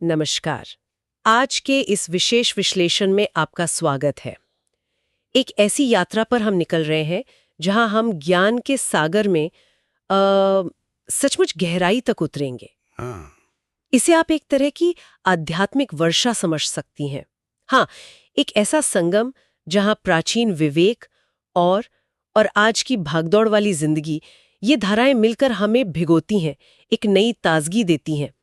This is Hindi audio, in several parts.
नमस्कार। आज के इस विशेष विश्लेषण में आपका स्वागत है। एक ऐसी यात्रा पर हम निकल रहे हैं जहां हम ज्ञान के सागर में सचमुच गहराई तक उतरेंगे। हाँ। इसे आप एक तरह की आध्यात्मिक वर्षा समझ सकती हैं। हाँ, एक ऐसा संगम जहां प्राचीन विवेक और आज की भागदौड़ वाली जिंदगी, ये धाराएं मिलकर हमें भिगोती हैं, एक नई ताजगी देती हैं।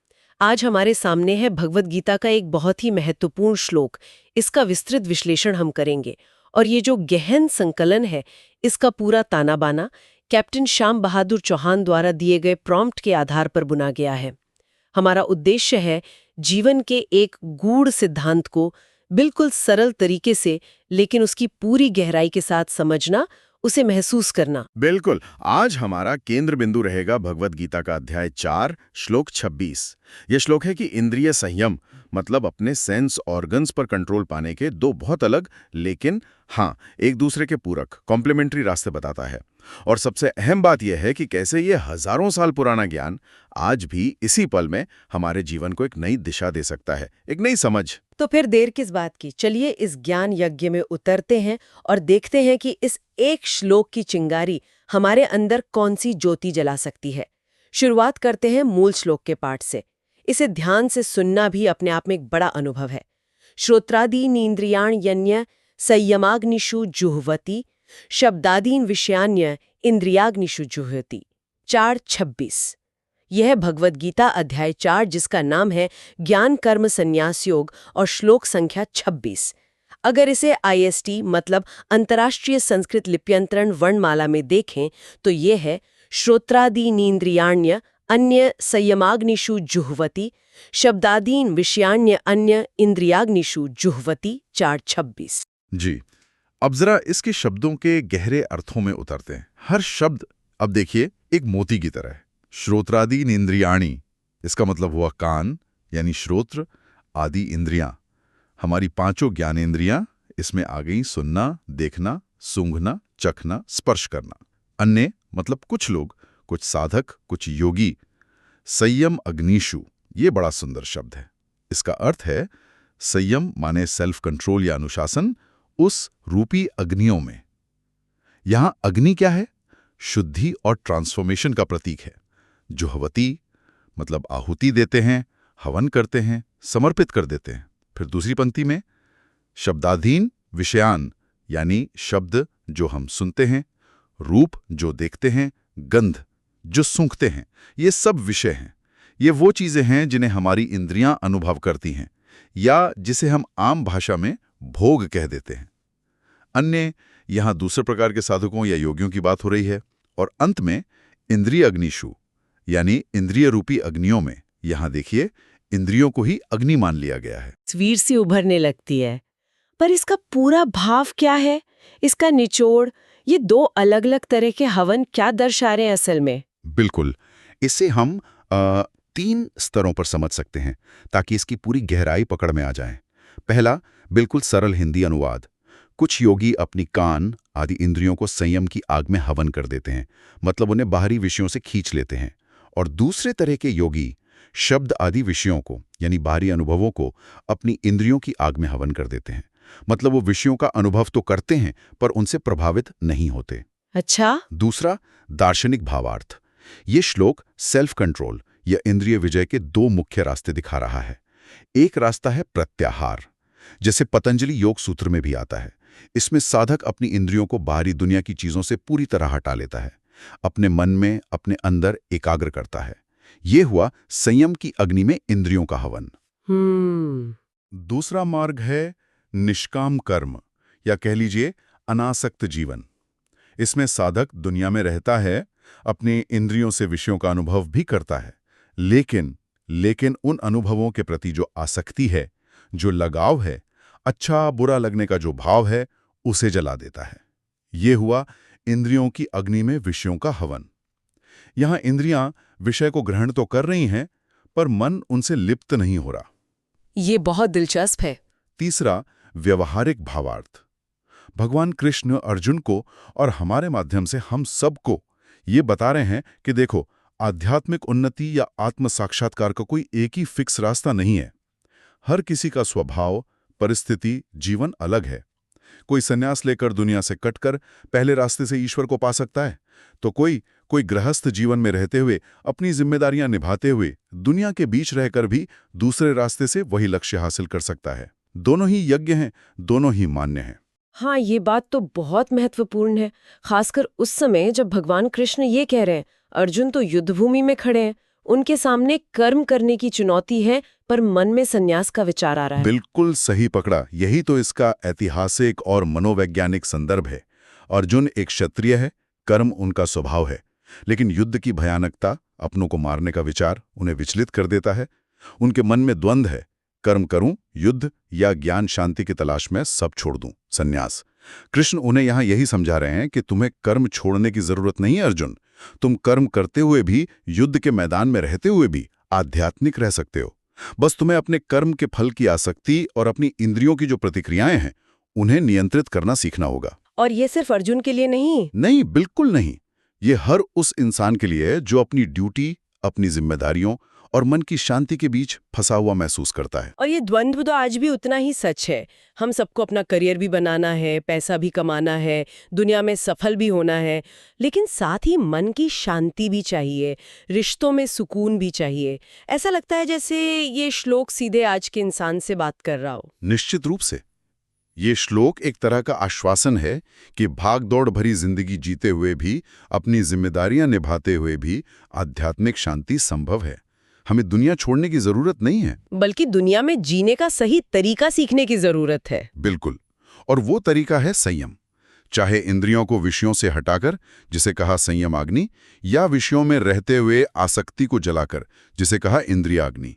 आज हमारे सामने है भगवद गीता का एक बहुत ही महत्वपूर्ण श्लोक। इसका विस्तृत विश्लेषण हम करेंगे और ये जो गहन संकलन है, इसका पूरा ताना बाना कैप्टन श्याम बहादुर चौहान द्वारा दिए गए प्रॉम्प्ट के आधार पर बुना गया है। हमारा उद्देश्य है जीवन के एक गूढ़ सिद्धांत को बिल्कुल सरल तरीके से, लेकिन उसकी पूरी गहराई के साथ समझना, उसे महसूस करना। बिल्कुल। आज हमारा केंद्र बिंदु रहेगा भगवद गीता का अध्याय 4 श्लोक 26। यह श्लोक है कि इंद्रिय संयम मतलब अपने सेंस ऑर्गन्स पर कंट्रोल पाने के दो बहुत अलग लेकिन हाँ एक दूसरे के पूरक कॉम्प्लीमेंट्री रास्ते बताता है। और सबसे अहम बात यह है कि कैसे ये हजारों साल पुराना ज्ञान आज भी इसी पल में हमारे जीवन को एक नई दिशा दे सकता है, एक नई समझ। तो फिर देर किस बात की, चलिए इस ज्ञान यज्ञ में उतरते हैं और देखते हैं कि इस एक श्लोक की चिंगारी हमारे अंदर कौन सी ज्योति जला सकती है। शुरुआत करते हैं मूल श्लोक के पाठ से। इसे ध्यान से सुनना भी अपने आप में एक बड़ा अनुभव है। श्रोत्रादीनीन्द्रियाण्यन्य संयमाग्निषु जुह्वति शब्दादीन विषयान्य इंद्रियाग्निषु जुह्वति। 4:26। यह भगवद गीता अध्याय 4 जिसका नाम है ज्ञान कर्म संन्यास योग और श्लोक संख्या 26। अगर इसे IST मतलब अंतर्राष्ट्रीय संस्कृत लिप्यंतरण वर्णमाला में देखें तो यह है श्रोत्रादीनीन्द्रियाण्य अन्य संयमाग्निषु जुह्वति शब्दादीन विषयान्य अन्य इंद्रियाग्निषु जुह्वति। 4:26। जी, अब जरा इसके शब्दों के गहरे अर्थों में उतरते हैं। हर शब्द अब देखिए एक मोती की तरह है। श्रोत्रादीन इंद्रियाणी, इसका मतलब हुआ कान यानी श्रोत्र, आदि इंद्रियां हमारी पांचों ज्ञानेंद्रियां, इसमें आ गई सुनना, देखना, सूंघना, चखना, स्पर्श करना। अन्य मतलब कुछ लोग, कुछ साधक, कुछ योगी। संयम अग्निषु, ये बड़ा सुंदर शब्द है। इसका अर्थ है संयम माने सेल्फ कंट्रोल या अनुशासन, उस रूपी अग्नियों में। यहां अग्नि क्या है? शुद्धि और ट्रांसफॉर्मेशन का प्रतीक है। जुह्वति मतलब आहुति देते हैं, हवन करते हैं, समर्पित कर देते हैं। फिर दूसरी पंक्ति में शब्दाधीन विषयान यानी शब्द जो हम सुनते हैं, रूप जो देखते हैं, गंध जो सूंघते हैं, ये सब विषय हैं। ये वो चीजें हैं जिन्हें हमारी इंद्रियां अनुभव करती हैं या जिसे हम आम भाषा में भोग कह देते हैं। अन्य यहां दूसरे प्रकार के साधकों या योगियों की बात हो रही है। और अंत में इंद्रिय अग्निषु यानी इंद्रिय रूपी अग्नियों में, यहां देखिए इंद्रियों को ही अग्नि मान लिया गया है। तस्वीर सी उभरने लगती है, पर इसका पूरा भाव क्या है, इसका निचोड़, ये दो अलग अलग तरह के हवन क्या दर्शा रहे हैं असल में? बिल्कुल, इसे हम 3 स्तरों पर समझ सकते हैं ताकि इसकी पूरी गहराई पकड़ में आ जाए। पहला, बिल्कुल सरल हिंदी अनुवाद। कुछ योगी अपनी कान आदि इंद्रियों को संयम की आग में हवन कर देते हैं, मतलब उन्हें बाहरी विषयों से खींच लेते हैं। और दूसरे तरह के योगी शब्द आदि विषयों को यानी बाहरी अनुभवों को अपनी इंद्रियों की आग में हवन कर देते हैं, मतलब वो विषयों का अनुभव तो करते हैं पर उनसे प्रभावित नहीं होते। अच्छा। दूसरा, दार्शनिक भावार्थ। ये श्लोक सेल्फ कंट्रोल या इंद्रिय विजय के 2 मुख्य रास्ते दिखा रहा है। एक रास्ता है प्रत्याहार, जैसे पतंजलि योग सूत्र में भी आता है। इसमें साधक अपनी इंद्रियों को बाहरी दुनिया की चीजों से पूरी तरह हटा लेता है, अपने मन में, अपने अंदर एकाग्र करता है। ये हुआ संयम की अग्नि में इंद्रियों का हवन। दूसरा मार्ग है निष्काम कर्म या कह लीजिए अनासक्त जीवन। इसमें साधक दुनिया में रहता है, अपनी इंद्रियों से विषयों का अनुभव भी करता है, लेकिन उन अनुभवों के प्रति जो आसक्ति है, जो लगाव है, अच्छा बुरा लगने का जो भाव है, उसे जला देता है। ये हुआ इंद्रियों की अग्नि में विषयों का हवन। यहां इंद्रियां विषय को ग्रहण तो कर रही हैं, पर मन उनसे लिप्त नहीं हो रहा। ये बहुत दिलचस्प है। तीसरा, व्यवहारिक भावार्थ। भगवान कृष्ण अर्जुन को और हमारे माध्यम से हम सबको ये बता रहे हैं कि देखो, आध्यात्मिक उन्नति या आत्म साक्षात्कार का कोई एक ही फिक्स रास्ता नहीं है। हर किसी का स्वभाव, परिस्थिति, जीवन अलग है। कोई संन्यास लेकर दुनिया से कटकर पहले रास्ते से ईश्वर को पा सकता है, तो कोई गृहस्थ जीवन में रहते हुए अपनी जिम्मेदारियां निभाते हुए दुनिया के बीच रहकर भी दूसरे रास्ते से वही लक्ष्य हासिल कर सकता है। दोनों ही यज्ञ हैं, दोनों ही मान्य हैं। हाँ, ये बात तो बहुत महत्वपूर्ण है, खासकर उस समय जब भगवान कृष्ण ये कह रहे हैं, अर्जुन तो युद्धभूमि में खड़े हैं, उनके सामने कर्म करने की चुनौती है, पर मन में संन्यास का विचार आ रहा है। बिल्कुल सही पकड़ा। यही तो इसका ऐतिहासिक और मनोवैज्ञानिक संदर्भ है। अर्जुन एक क्षत्रिय है, कर्म उनका स्वभाव है, लेकिन युद्ध की भयानकता, अपनों को मारने का विचार उन्हें विचलित कर देता है। उनके मन में द्वंद्व है, कर्म करूं, युद्ध, या ज्ञान शांति की तलाश में सब छोड़ दूं, संन्यास। कृष्ण उन्हें यहां यही समझा रहे हैं कि तुम्हें कर्म छोड़ने की जरूरत नहीं है अर्जुन। तुम कर्म करते हुए भी, युद्ध के मैदान में रहते हुए भी आध्यात्मिक रह सकते हो। बस तुम्हें अपने कर्म के फल की आसक्ति और अपनी इंद्रियों की जो प्रतिक्रियाएं हैं, उन्हें नियंत्रित करना सीखना होगा। और ये सिर्फ अर्जुन के लिए नहीं? नहीं, बिल्कुल नहीं। ये हर उस इंसान के लिए है जो अपनी ड्यूटी, अपनी जिम्मेदारियों और मन की शांति के बीच फंसा हुआ महसूस करता है। और ये द्वंद्व तो आज भी उतना ही सच है। हम सबको अपना करियर भी बनाना है, पैसा भी कमाना है, दुनिया में सफल भी होना है, लेकिन साथ ही मन की शांति भी चाहिए, रिश्तों में सुकून भी चाहिए। ऐसा लगता है जैसे ये श्लोक सीधे आज के इंसान से बात कर रहा हो। निश्चित रूप से ये श्लोक एक तरह का आश्वासन है कि भाग-दौड़ भरी जिंदगी जीते हुए भी, अपनी जिम्मेदारियां निभाते हुए भी आध्यात्मिक शांति संभव है। हमें दुनिया छोड़ने की जरूरत नहीं है, बल्कि दुनिया में जीने का सही तरीका सीखने की जरूरत है। बिल्कुल। और वो तरीका है संयम। चाहे इंद्रियों को विषयों से हटाकर, जिसे कहा संयम अग्नि, या विषयों में रहते हुए आसक्ति को जलाकर, जिसे कहा इंद्रियाग्नि।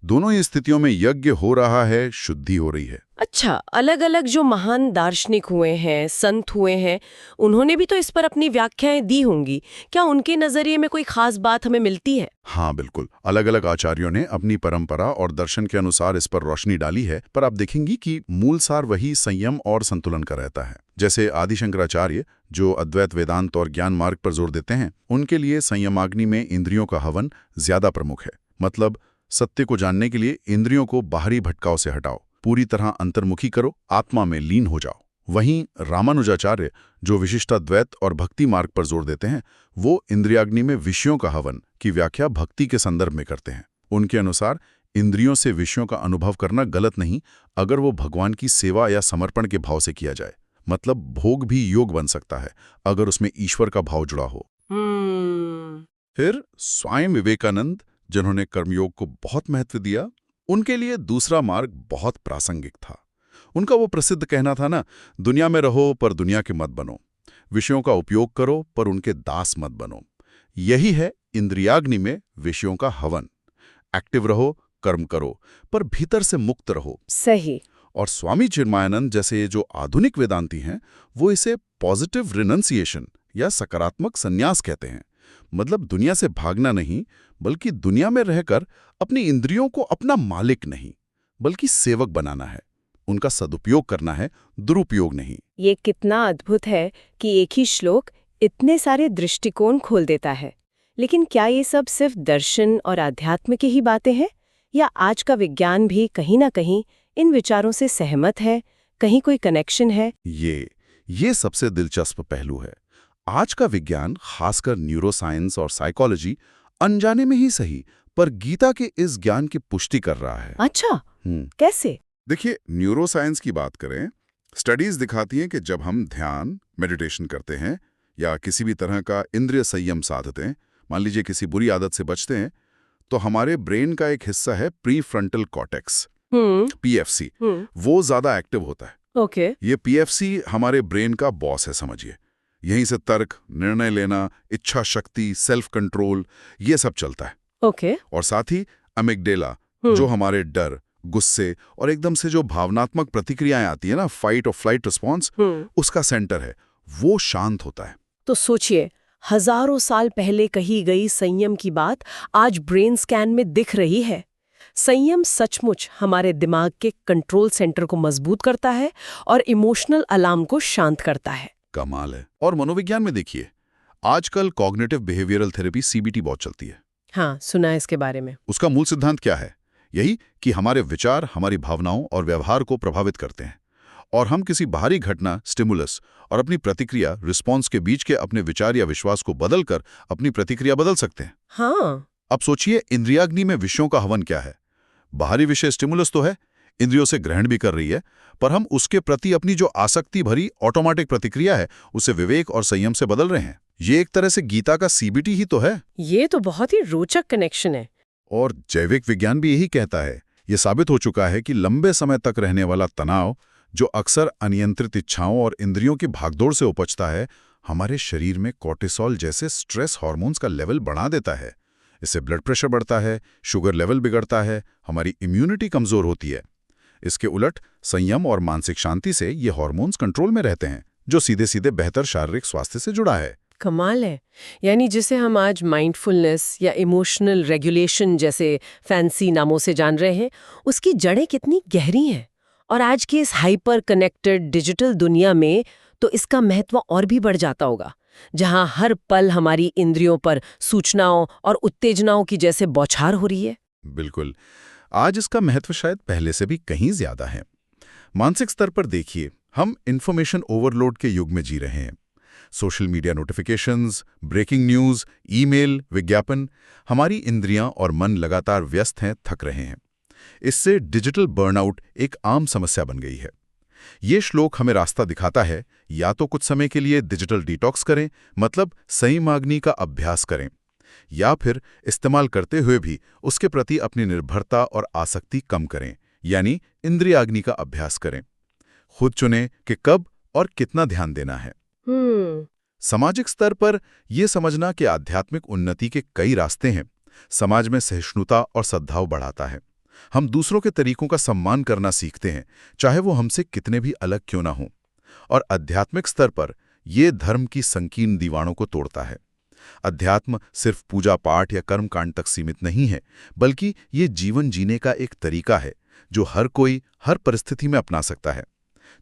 दोनों ही स्थितियों में यज्ञ हो रहा है, शुद्धि हो रही है। अच्छा, अलग अलग जो महान दार्शनिक हुए हैं, संत हुए हैं, उन्होंने भी तो इस पर अपनी व्याख्याएं दी होंगी। क्या उनके नजरिए में कोई खास बात हमें मिलती है? हाँ, बिल्कुल। अलग अलग आचार्यों ने अपनी परंपरा और दर्शन के अनुसार इस पर रोशनी डाली है, पर आप देखेंगी कि मूल सार वही संयम और संतुलन का रहता है। जैसे आदि शंकराचार्य, जो अद्वैत वेदांत और ज्ञान मार्ग पर जोर देते हैं, उनके लिए संयमाग्नि में इंद्रियों का हवन ज्यादा प्रमुख है। मतलब सत्य को जानने के लिए इंद्रियों को बाहरी भटकाव से हटाओ, पूरी तरह अंतर्मुखी करो, आत्मा में लीन हो जाओ। वहीं रामानुजाचार्य, जो विशिष्टाद्वैत और भक्ति मार्ग पर जोर देते हैं, वो इंद्रियाग्नि में विषयों का हवन की व्याख्या भक्ति के संदर्भ में करते हैं। उनके अनुसार इंद्रियों से विषयों का अनुभव करना गलत नहीं, अगर वो भगवान की सेवा या समर्पण के भाव से किया जाए। मतलब भोग भी योग बन सकता है अगर उसमें ईश्वर का भाव जुड़ा हो। फिर स्वामी विवेकानंद, जिन्होंने कर्मयोग को बहुत महत्व दिया, उनके लिए दूसरा मार्ग बहुत प्रासंगिक था। उनका वो प्रसिद्ध कहना था ना, दुनिया में रहो पर दुनिया के मत बनो, विषयों का उपयोग करो पर उनके दास मत बनो। यही है इंद्रियाग्नि में विषयों का हवन। एक्टिव रहो, कर्म करो, पर भीतर से मुक्त रहो। सही। और स्वामी चिन्मयानंद जैसे जो आधुनिक वेदांती हैं, वो इसे पॉजिटिव रिनंसिएशन या सकारात्मक संन्यास कहते हैं। मतलब दुनिया से भागना नहीं, बल्कि दुनिया में रहकर अपनी इंद्रियों को अपना मालिक नहीं, बल्कि सेवक बनाना है। उनका सदुपयोग करना है, दुरुपयोग नहीं। ये कितना अद्भुत है कि एक ही श्लोक इतने सारे दृष्टिकोण खोल देता है। लेकिन क्या ये सब सिर्फ दर्शन और आध्यात्म की ही बातें हैं, या आज का विज्ञान भी कहीं ना कहीं इन विचारों से सहमत है? कहीं कोई कनेक्शन है? ये सबसे दिलचस्प पहलू है। आज का विज्ञान, खासकर न्यूरोसाइंस और साइकोलॉजी, अनजाने में ही सही, पर गीता के इस ज्ञान की पुष्टि कर रहा है। अच्छा, कैसे? देखिए, न्यूरोसाइंस की बात करें, स्टडीज दिखाती हैं कि जब हम ध्यान, मेडिटेशन करते हैं या किसी भी तरह का इंद्रिय संयम साधते हैं, मान लीजिए किसी बुरी आदत से बचते हैं, तो हमारे ब्रेन का एक हिस्सा है प्रीफ्रंटल कॉर्टेक्स, पीएफसी, वो ज्यादा एक्टिव होता है। ओके। ये पीएफसी हमारे ब्रेन का बॉस है, समझिए। यहीं से तर्क, निर्णय लेना, इच्छा शक्ति, सेल्फ कंट्रोल, ये सब चलता है। ओके। और साथ ही अमिगडेला, जो हमारे डर, गुस्से और एकदम से जो भावनात्मक प्रतिक्रियाएं आती है ना, फाइट और फ्लाइट रिस्पॉन्स, उसका सेंटर है, वो शांत होता है। तो सोचिए, हजारों साल पहले कही गई संयम की बात आज ब्रेन स्कैन में दिख रही है। संयम सचमुच हमारे दिमाग के कंट्रोल सेंटर को मजबूत करता है और इमोशनल अलार्म को शांत करता है। कमाल है। और मनोविज्ञान में देखिए, आजकल कॉग्निटिव बिहेवियरल थेरेपी, सीबीटी, बहुत चलती है। हाँ, सुना है इसके बारे में। उसका मूल सिद्धांत क्या है? यही कि हमारे विचार हमारी भावनाओं और व्यवहार को प्रभावित करते हैं, और हम किसी बाहरी घटना स्टिमुलस और अपनी प्रतिक्रिया रिस्पॉन्स के बीच के अपने विचार या विश्वास को बदलकर अपनी प्रतिक्रिया बदल सकते हैं। हाँ, अब सोचिए, इंद्रियाग्नि में विषयों का हवन क्या है। बाहरी विषय स्टिमुलस तो है, इंद्रियों से ग्रहण भी कर रही है, पर हम उसके प्रति अपनी जो आसक्ति भरी ऑटोमेटिक प्रतिक्रिया है उसे विवेक और संयम से बदल रहे हैं। ये एक तरह से गीता का सीबीटी ही तो है। ये तो बहुत ही रोचक कनेक्शन है। और जैविक विज्ञान भी यही कहता है। ये साबित हो चुका है कि लंबे समय तक रहने वाला तनाव, जो अक्सर अनियंत्रित इच्छाओं और इंद्रियों की भागदौड़ से उपजता है, हमारे शरीर में कोर्टिसोल जैसे स्ट्रेस हार्मोन्स का लेवल बढ़ा देता है। इससे ब्लड प्रेशर बढ़ता है, शुगर लेवल बिगड़ता है, हमारी इम्यूनिटी कमजोर होती है। इसके उलट संयम और मानसिक शांति से ये हार्मोन्स कंट्रोल में रहते हैं, जो सीधे सीधे बेहतर शारीरिक स्वास्थ्य से जुड़ा है। कमाल है। यानी जिसे हम आज माइंडफुलनेस या इमोशनल रेगुलेशन जैसे फैंसी नामों से जान रहे हैं, उसकी जड़ें कितनी गहरी हैं। और आज की इस हाइपर कनेक्टेड डिजिटल दुनिया में तो इसका महत्व और भी बढ़ जाता होगा, जहां हर पल हमारी इंद्रियों पर सूचनाओं और उत्तेजनाओं की जैसे बौछार हो रही है। बिल्कुल, आज इसका महत्व शायद पहले से भी कहीं ज्यादा है। मानसिक स्तर पर देखिए, हम इंफॉर्मेशन ओवरलोड के युग में जी रहे हैं। Social media notifications, breaking news, email, विज्ञापन, हमारी इंद्रियां और मन लगातार व्यस्त हैं, थक रहे हैं। इससे डिजिटल बर्नआउट एक आम समस्या बन गई है। ये श्लोक हमें रास्ता दिखाता है, या तो कुछ समय के लिए डिजिटल डिटॉक्स करें, मतलब संयमाग्नि का अभ्यास करें, या फिर इस्तेमाल करते हुए भी उसके प्रति अपनी निर्भरता और आसक्ति कम करें, यानी इंद्रियाग्नि का अभ्यास करें। खुद चुनें कि कब और कितना ध्यान देना है। सामाजिक स्तर पर यह समझना कि आध्यात्मिक उन्नति के कई रास्ते हैं, समाज में सहिष्णुता और सद्भाव बढ़ाता है। हम दूसरों के तरीकों का सम्मान करना सीखते हैं, चाहे वो हमसे कितने भी अलग क्यों ना हों। और आध्यात्मिक स्तर पर यह धर्म की संकीर्ण दीवारों को तोड़ता है। अध्यात्म सिर्फ पूजा पाठ या कर्मकांड तक सीमित नहीं है, बल्कि ये जीवन जीने का एक तरीका है जो हर कोई हर परिस्थिति में अपना सकता है,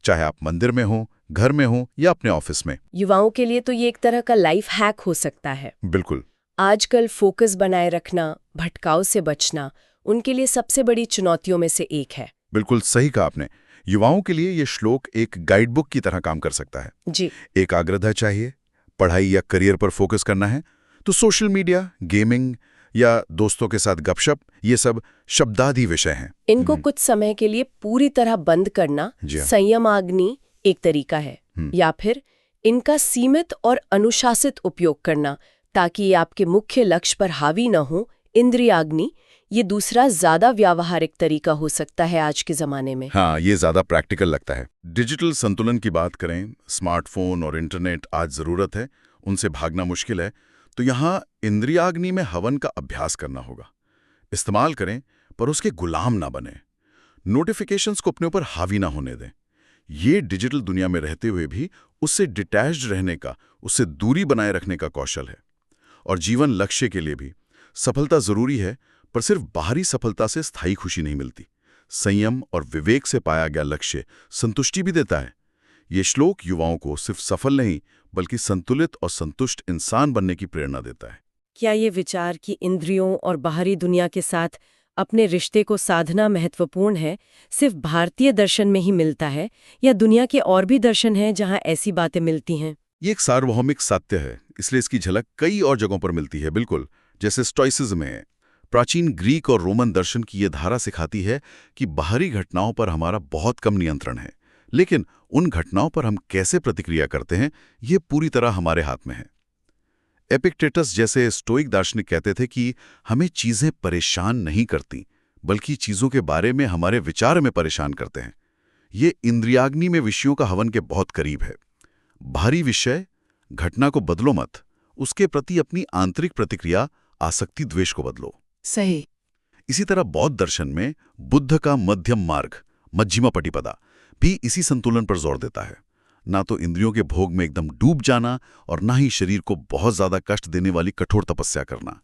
चाहे आप मंदिर में हो, घर में हो या अपने ऑफिस में। युवाओं के लिए तो ये एक तरह का लाइफ हैक हो सकता है। बिल्कुल। आजकल फोकस बनाए रखना, भटकाव से बचना उनके लिए सबसे बड़ी चुनौतियों में से एक है। बिल्कुल सही कहा आपने। युवाओं के लिए ये श्लोक एक गाइडबुक की तरह काम कर सकता है। जी। एकाग्रता चाहिए, पढ़ाई या करियर पर फोकस करना है, तो सोशल मीडिया, गेमिंग या दोस्तों के साथ गपशप, ये सब शब्दादि विषय हैं। इनको कुछ समय के लिए पूरी तरह बंद करना संयमाग्नि एक तरीका है, या फिर इनका सीमित और अनुशासित उपयोग करना ताकि ये आपके मुख्य लक्ष्य पर हावी न हो, इंद्रियाग्नि, ये दूसरा ज्यादा व्यावहारिक तरीका हो सकता है आज के जमाने में। हाँ, ये ज्यादा प्रैक्टिकल लगता है। डिजिटल संतुलन की बात करें, स्मार्टफोन और इंटरनेट आज जरूरत है, उनसे भागना मुश्किल है, तो यहाँ इंद्रियाग्नि में हवन का अभ्यास करना होगा। इस्तेमाल करें, पर उसके गुलाम ना बने। नोटिफिकेशंस को अपने ऊपर हावी ना होने दें। ये डिजिटल दुनिया में रहते हुए भी उससे डिटैच्ड रहने का, उससे दूरी बनाए रखने का कौशल है। और जीवन लक्ष्य के लिए भी सफलता जरूरी है, पर सिर्फ बाहरी सफलता से स्थायी खुशी नहीं मिलती। संयम और विवेक से पाया गया लक्ष्य संतुष्टि भी देता है। ये श्लोक युवाओं को सिर्फ सफल नहीं, बल्कि संतुलित और संतुष्ट इंसान बनने की प्रेरणा देता है। क्या ये विचार कि इंद्रियों और बाहरी दुनिया के साथ अपने रिश्ते को साधना महत्वपूर्ण है, सिर्फ भारतीय दर्शन में ही मिलता है, या दुनिया के और भी दर्शन हैं जहां ऐसी बातें मिलती हैं? ये एक सार्वभौमिक सत्य है, इसलिए इसकी झलक कई और जगहों पर मिलती है। बिल्कुल, जैसे स्टोइसिज्म में प्राचीन ग्रीक और रोमन दर्शन की ये धारा सिखाती है कि बाहरी घटनाओं पर हमारा बहुत कम नियंत्रण है, लेकिन उन घटनाओं पर हम कैसे प्रतिक्रिया करते हैं, ये पूरी तरह हमारे हाथ में है। एपिक्टेटस जैसे स्टोइक दार्शनिक कहते थे कि हमें चीजें परेशान नहीं करती, बल्कि चीजों के बारे में हमारे विचार में परेशान करते हैं। ये इंद्रियाग्नि में विषयों का हवन के बहुत करीब है। बाहरी विषय, घटना को बदलो मत, उसके प्रति अपनी आंतरिक प्रतिक्रिया, आसक्ति, द्वेष को बदलो। सही। इसी तरह बौद्ध दर्शन में बुद्ध का मध्यम मार्ग, मध्यमा पटिपदा, भी इसी संतुलन पर जोर देता है। ना तो इंद्रियों के भोग में एकदम डूब जाना और ना ही शरीर को बहुत ज्यादा कष्ट देने वाली कठोर तपस्या करना।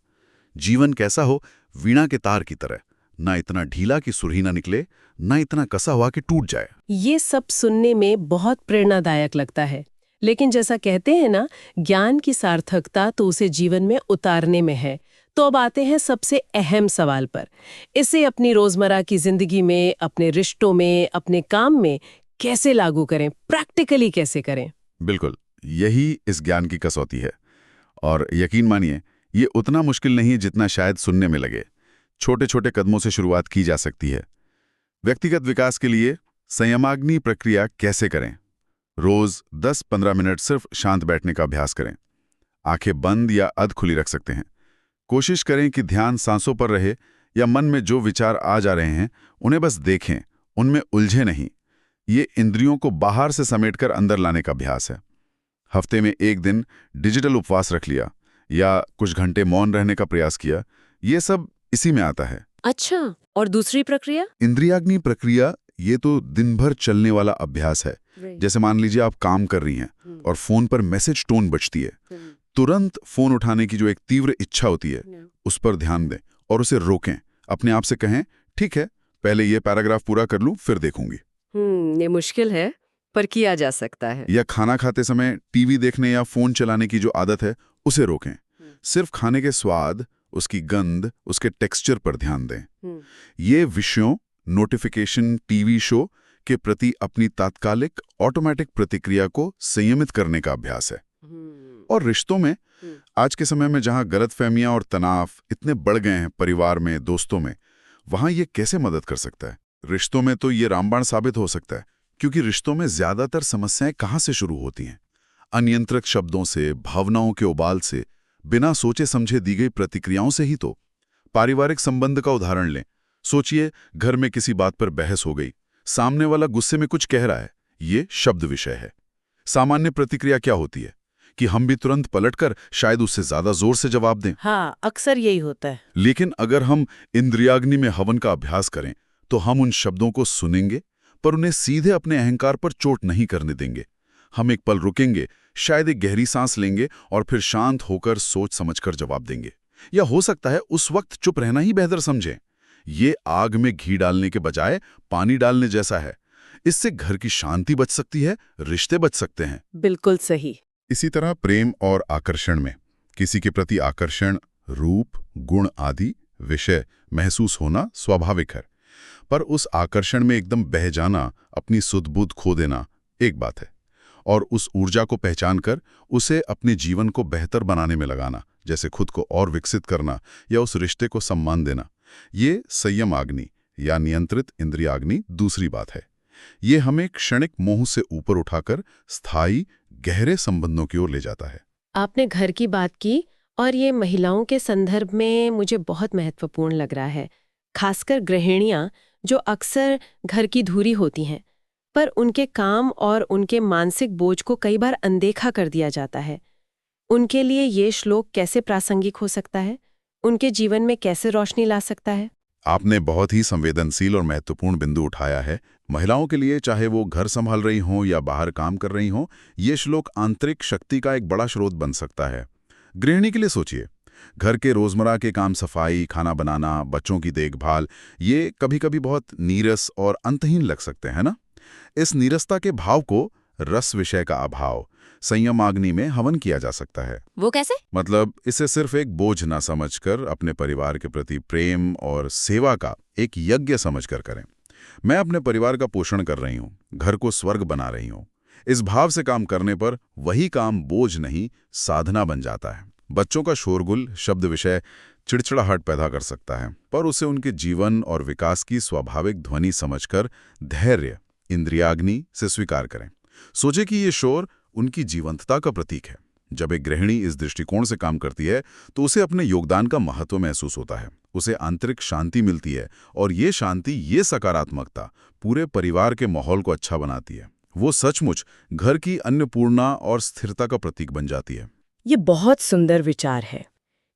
जीवन कैसा हो, वीणा के तार की तरह, ना इतना ढीला कि सुरही ना निकले, ना इतना कसा हुआ कि टूट जाए। ये सब सुनने में बहुत प्रेरणादायक लगता है, लेकिन जैसा कहते हैं ना, ज्ञान की सार्थकता तो उसे जीवन में उतारने में है। तो अब आते हैं सबसे अहम सवाल पर। इसे अपनी रोजमर्रा की जिंदगी में, अपने रिश्तों में, अपने काम में कैसे लागू करें, प्रैक्टिकली कैसे करें? बिल्कुल, यही इस ज्ञान की कसौटी है। और यकीन मानिए, ये उतना मुश्किल नहीं जितना शायद सुनने में लगे। छोटे छोटे कदमों से शुरुआत की जा सकती है। व्यक्तिगत विकास के लिए संयमाग्नि प्रक्रिया कैसे करें? रोज 10-15 मिनट सिर्फ शांत बैठने का अभ्यास करें। आंखें बंद या अध खुली रख सकते हैं। कोशिश करें कि ध्यान सांसों पर रहे या मन में जो विचार आ जा रहे हैं उन्हें बस देखें, उनमें उलझे नहीं। ये इंद्रियों को बाहर से समेटकर अंदर लाने का अभ्यास है। हफ्ते में एक दिन डिजिटल उपवास रख लिया या कुछ घंटे मौन रहने का प्रयास किया, ये सब इसी में आता है। अच्छा, और दूसरी प्रक्रिया? इंद्रियाग्नि प्रक्रिया ये तो दिन भर चलने वाला अभ्यास है। जैसे मान लीजिए आप काम कर रही हैं और फोन पर मैसेज टोन बजती है, तुरंत फोन उठाने की जो एक तीव्र इच्छा होती है उस पर ध्यान दें और उसे रोकें। अपने आप से कहें, ठीक है, पहले ये पैराग्राफ पूरा कर लूं, फिर देखूंगी। ये मुश्किल है, पर किया जा सकता है। या खाना खाते समय टीवी देखने या फोन चलाने की जो आदत है उसे रोकें। सिर्फ खाने के स्वाद, उसकी गंध, उसके टेक्सचर पर ध्यान दें। ये विषयों, नोटिफिकेशन, टीवी शो के प्रति अपनी तात्कालिक ऑटोमेटिक प्रतिक्रिया को संयमित करने का अभ्यास है। और रिश्तों में, आज के समय में जहां गलतफहमियां और तनाव इतने बढ़ गए हैं, परिवार में, दोस्तों में, वहां ये कैसे मदद कर सकता है? रिश्तों में तो ये रामबाण साबित हो सकता है, क्योंकि रिश्तों में ज्यादातर समस्याएं कहां से शुरू होती हैं? अनियंत्रित शब्दों से, भावनाओं के उबाल से, बिना सोचे समझे दी गई प्रतिक्रियाओं से ही तो। पारिवारिक संबंध का उदाहरण लें। सोचिए, घर में किसी बात पर बहस हो गई, सामने वाला गुस्से में कुछ कह रहा है, ये शब्द विषय है। सामान्य प्रतिक्रिया क्या होती है कि हम भी तुरंत पलटकर शायद उससे ज्यादा जोर से जवाब दें। हाँ, अक्सर यही होता है। लेकिन अगर हम इंद्रियाग्नि में हवन का अभ्यास करें तो हम उन शब्दों को सुनेंगे, पर उन्हें सीधे अपने अहंकार पर चोट नहीं करने देंगे। हम एक पल रुकेंगे, शायद एक गहरी सांस लेंगे और फिर शांत होकर सोच समझकर जवाब देंगे। या हो सकता है उस वक्त चुप रहना ही बेहतर समझें। ये आग में घी डालने के बजाय पानी डालने जैसा है। इससे घर की शांति बच सकती है, रिश्ते बच सकते हैं। बिल्कुल सही। इसी तरह प्रेम और आकर्षण में किसी के प्रति आकर्षण, रूप, गुण आदि विषय महसूस होना स्वाभाविक है, पर उस आकर्षण में एकदम बह जाना, अपनी सुध-बुध खो देना एक बात है, और उस ऊर्जा को पहचान कर उसे अपने जीवन को बेहतर बनाने में लगाना, जैसे खुद को और विकसित करना या उस रिश्ते को सम्मान देना, ये संयम आग्नि या नियंत्रित इंद्रियाग्नि दूसरी बात है। ये हमें क्षणिक मोह से ऊपर उठाकर स्थायी गहरे संबंधों की ओर ले जाता है। आपने घर की बात की, और ये महिलाओं के संदर्भ में मुझे बहुत महत्वपूर्ण लग रहा है। खासकर गृहिणियां जो अक्सर घर की धुरी होती हैं, पर उनके काम और उनके मानसिक बोझ को कई बार अनदेखा कर दिया जाता है। उनके लिए ये श्लोक कैसे प्रासंगिक हो सकता है? उनके जीवन में कैसे रोशनी ला सकता है? आपने बहुत ही संवेदनशील और महत्वपूर्ण बिंदु उठाया है। महिलाओं के लिए, चाहे वो घर संभाल रही हों या बाहर काम कर रही हों, ये श्लोक आंतरिक शक्ति का एक बड़ा स्रोत बन सकता है। गृहिणी के लिए सोचिए, घर के रोजमर्रा के काम, सफाई, खाना बनाना, बच्चों की देखभाल, ये कभी कभी बहुत नीरस और अंतहीन लग सकते हैं ना? इस नीरसता के भाव को, रस विषय का अभाव, संयम आग्नि में हवन किया जा सकता है। वो कैसे? मतलब इसे सिर्फ एक बोझ ना समझकर अपने परिवार के प्रति प्रेम और सेवा का एक यज्ञ समझकर करें। मैं अपने परिवार का पोषण कर रही हूँ, घर को स्वर्ग बना रही हूँ। इस भाव से काम करने पर वही काम बोझ नहीं, साधना बन जाता है। बच्चों का शोरगुल, शब्द विषय चिड़चिड़ाहट पैदा कर सकता है, पर उसे उनके जीवन और विकास की स्वाभाविक ध्वनि समझकर धैर्य, इंद्रियाग्नि से स्वीकार करें। सोचे कि ये शोर उनकी जीवंतता का प्रतीक है। जब एक गृहिणी इस दृष्टिकोण से काम करती है तो उसे अपने योगदान का महत्व महसूस होता है, उसे आंतरिक शांति मिलती है, और ये शांति, ये सकारात्मकता पूरे परिवार के माहौल को अच्छा बनाती है। वो सचमुच घर की अन्नपूर्णा और स्थिरता का प्रतीक बन जाती है। ये बहुत सुंदर विचार है।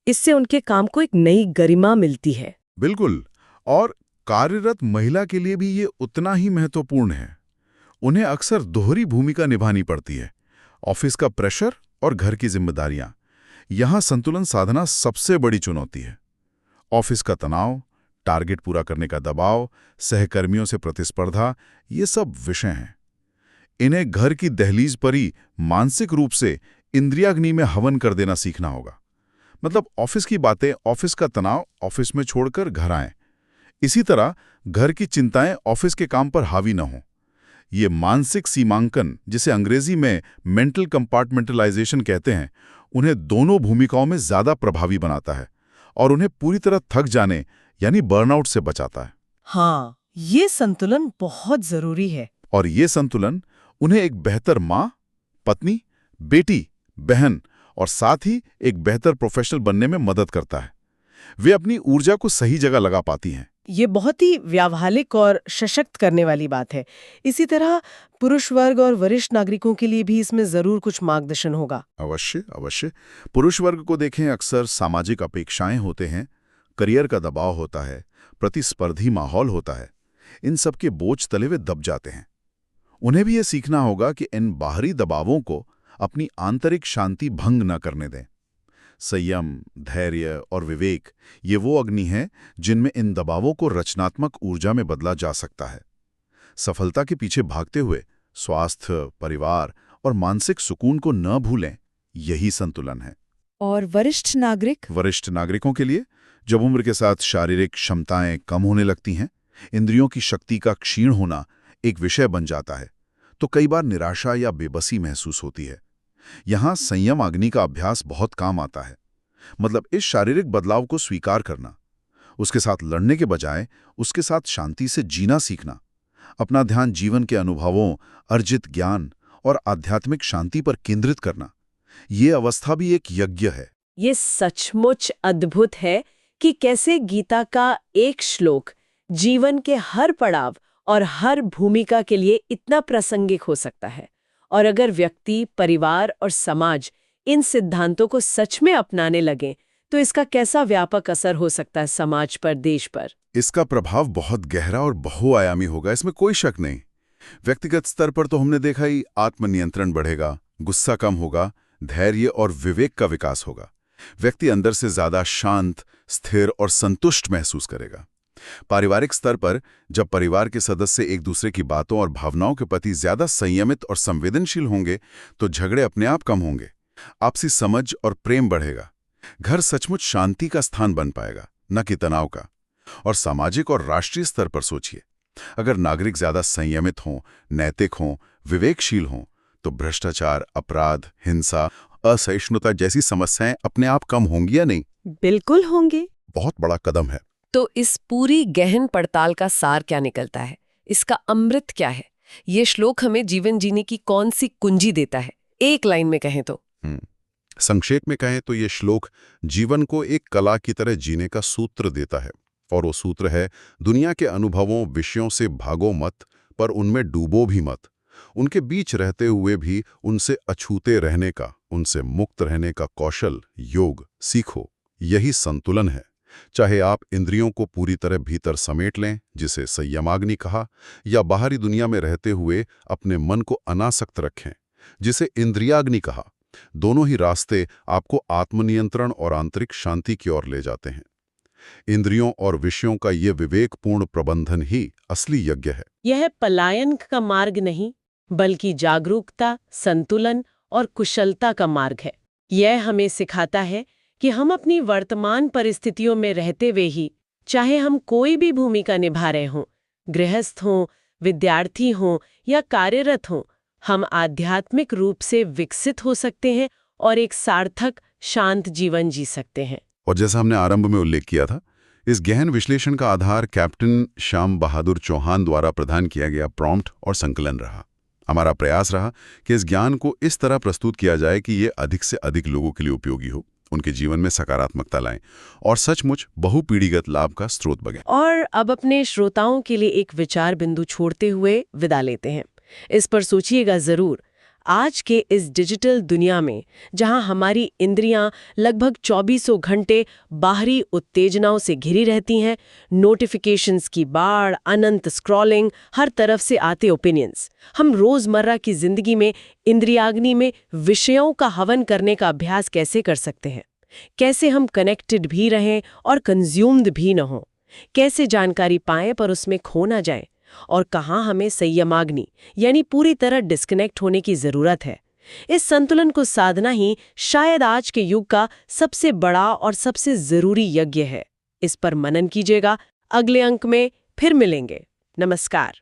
इससे उनके काम को एक नई गरिमा मिलती है। बिल्कुल, और कार्यरत महिला के लिए भी ये उतना ही महत्वपूर्ण है। उन्हें अक्सर दोहरी भूमिका निभानी पड़ती है, ऑफिस का प्रेशर और घर की जिम्मेदारियां। यहां संतुलन साधना सबसे बड़ी चुनौती है। ऑफिस का तनाव, टारगेट पूरा करने का दबाव, सहकर्मियों से प्रतिस्पर्धा, ये सब विषय हैं। इन्हें घर की दहलीज पर ही मानसिक रूप से इंद्रियाग्नि में हवन कर देना सीखना होगा। मतलब ऑफिस की बातें, ऑफिस का तनाव ऑफिस में छोड़कर घर आएं। इसी तरह घर की चिंताएं ऑफिस के काम पर हावी न हों। ये मानसिक सीमांकन, जिसे अंग्रेजी में मेंटल कंपार्टमेंटलाइजेशन कहते हैं, उन्हें दोनों भूमिकाओं में ज्यादा प्रभावी बनाता है और उन्हें पूरी तरह थक जाने यानी बर्नआउट से बचाता है। हाँ, ये संतुलन बहुत जरूरी है। और ये संतुलन उन्हें एक बेहतर माँ, पत्नी, बेटी, बहन और साथ ही एक बेहतर प्रोफेशनल बनने में मदद करता है। वे अपनी ऊर्जा को सही जगह लगा पाती हैं। ये बहुत ही व्यावहारिक और सशक्त करने वाली बात है। इसी तरह पुरुष वर्ग और वरिष्ठ नागरिकों के लिए भी इसमें जरूर कुछ मार्गदर्शन होगा। अवश्य अवश्य। पुरुष वर्ग को देखें, अक्सर सामाजिक अपेक्षाएं होते हैं, करियर का दबाव होता है, प्रतिस्पर्धी माहौल होता है। इन सब के बोझ तले वे दब जाते हैं। उन्हें भी ये सीखना होगा कि इन बाहरी दबावों को अपनी आंतरिक शांति भंग न करने दें। संयम, धैर्य और विवेक, ये वो अग्नि हैं जिनमें इन दबावों को रचनात्मक ऊर्जा में बदला जा सकता है। सफलता के पीछे भागते हुए स्वास्थ्य, परिवार और मानसिक सुकून को न भूलें, यही संतुलन है। और वरिष्ठ नागरिकों के लिए, जब उम्र के साथ शारीरिक क्षमताएं कम होने लगती हैं, इंद्रियों की शक्ति का क्षीण होना एक विषय बन जाता है, तो कई बार निराशा या बेबसी महसूस होती है। यहां संयम अग्नि का अभ्यास बहुत काम आता है। मतलब इस शारीरिक बदलाव को स्वीकार करना, उसके साथ लड़ने के बजाय उसके साथ शांति से जीना सीखना, अपना ध्यान जीवन के अनुभवों, अर्जित ज्ञान और आध्यात्मिक शांति पर केंद्रित करना, ये अवस्था भी एक यज्ञ है। ये सचमुच अद्भुत है कि कैसे गीता का एक श्लोक जीवन के हर पड़ाव और हर भूमिका के लिए इतना प्रासंगिक हो सकता है। और अगर व्यक्ति, परिवार और समाज इन सिद्धांतों को सच में अपनाने लगे, तो इसका कैसा व्यापक असर हो सकता है समाज पर, देश पर। इसका प्रभाव बहुत गहरा और बहुआयामी होगा, इसमें कोई शक नहीं। व्यक्तिगत स्तर पर तो हमने देखा ही, आत्मनियंत्रण बढ़ेगा, गुस्सा कम होगा, धैर्य और विवेक का विकास होगा। व्यक्ति अंदर से ज्यादा शांत, स्थिर और संतुष्ट महसूस करेगा। पारिवारिक स्तर पर जब परिवार के सदस्य एक दूसरे की बातों और भावनाओं के प्रति ज्यादा संयमित और संवेदनशील होंगे, तो झगड़े अपने आप कम होंगे, आपसी समझ और प्रेम बढ़ेगा। घर सचमुच शांति का स्थान बन पाएगा, न कि तनाव का। और सामाजिक और राष्ट्रीय स्तर पर सोचिए, अगर नागरिक ज्यादा संयमित हों, नैतिक हों, विवेकशील हों, तो भ्रष्टाचार, अपराध, हिंसा, असहिष्णुता जैसी समस्याएं अपने आप कम होंगी या नहीं? बिल्कुल होंगे। बहुत बड़ा कदम है। तो इस पूरी गहन पड़ताल का सार क्या निकलता है? इसका अमृत क्या है? ये श्लोक हमें जीवन जीने की कौन सी कुंजी देता है? एक लाइन में कहें तो। संक्षेप में कहें तो ये श्लोक जीवन को एक कला की तरह जीने का सूत्र देता है। और वो सूत्र है, दुनिया के अनुभवों, विषयों से भागो मत, पर उनमें डूबो भी मत। उनके बीच रहते हुए भी उनसे अछूते रहने का, उनसे मुक्त रहने का कौशल, योग सीखो। यही संतुलन है। चाहे आप इंद्रियों को पूरी तरह भीतर समेट लें, जिसे संयमाग्नि कहा, या बाहरी दुनिया में रहते हुए अपने मन को अनासक्त रखें, जिसे इंद्रियाग्नि कहा, दोनों ही रास्ते आपको आत्मनियंत्रण और आंतरिक शांति की ओर ले जाते हैं। इंद्रियों और विषयों का ये विवेकपूर्ण प्रबंधन ही असली यज्ञ है। यह पलायन का मार्ग नहीं, बल्कि जागरूकता, संतुलन और कुशलता का मार्ग है। यह हमें सिखाता है कि हम अपनी वर्तमान परिस्थितियों में रहते हुए ही, चाहे हम कोई भी भूमिका निभा रहे हों, गृहस्थ हों, विद्यार्थी हों या कार्यरत हों, हम आध्यात्मिक रूप से विकसित हो सकते हैं और एक सार्थक, शांत जीवन जी सकते हैं। और जैसा हमने आरंभ में उल्लेख किया था, इस गहन विश्लेषण का आधार कैप्टन श्याम बहादुर चौहान द्वारा प्रदान किया गया प्रॉम्प्ट और संकलन रहा। हमारा प्रयास रहा कि इस ज्ञान को इस तरह प्रस्तुत किया जाए कि ये अधिक से अधिक लोगों के लिए उपयोगी हो, उनके जीवन में सकारात्मकता लाएं और सचमुच बहुपीढ़ीगत लाभ का स्रोत बने। और अब अपने श्रोताओं के लिए एक विचार बिंदु छोड़ते हुए विदा लेते हैं। इस पर सोचिएगा जरूर। आज के इस डिजिटल दुनिया में, जहां हमारी इंद्रियां लगभग 24 घंटे बाहरी उत्तेजनाओं से घिरी रहती हैं, नोटिफिकेशंस की बाढ़, अनंत स्क्रॉलिंग, हर तरफ से आते ओपिनियंस, हम रोजमर्रा की जिंदगी में इंद्रियाग्नि में विषयों का हवन करने का अभ्यास कैसे कर सकते हैं? कैसे हम कनेक्टेड भी रहें और कंज्यूम्ड भी न हों? कैसे जानकारी पाएं पर उसमें खो ना जाए? और कहाँ हमें संयमाग्नि यानी पूरी तरह डिस्कनेक्ट होने की जरूरत है, इस संतुलन को साधना ही शायद आज के युग का सबसे बड़ा और सबसे जरूरी यज्ञ है। इस पर मनन कीजिएगा। अगले अंक में फिर मिलेंगे। नमस्कार।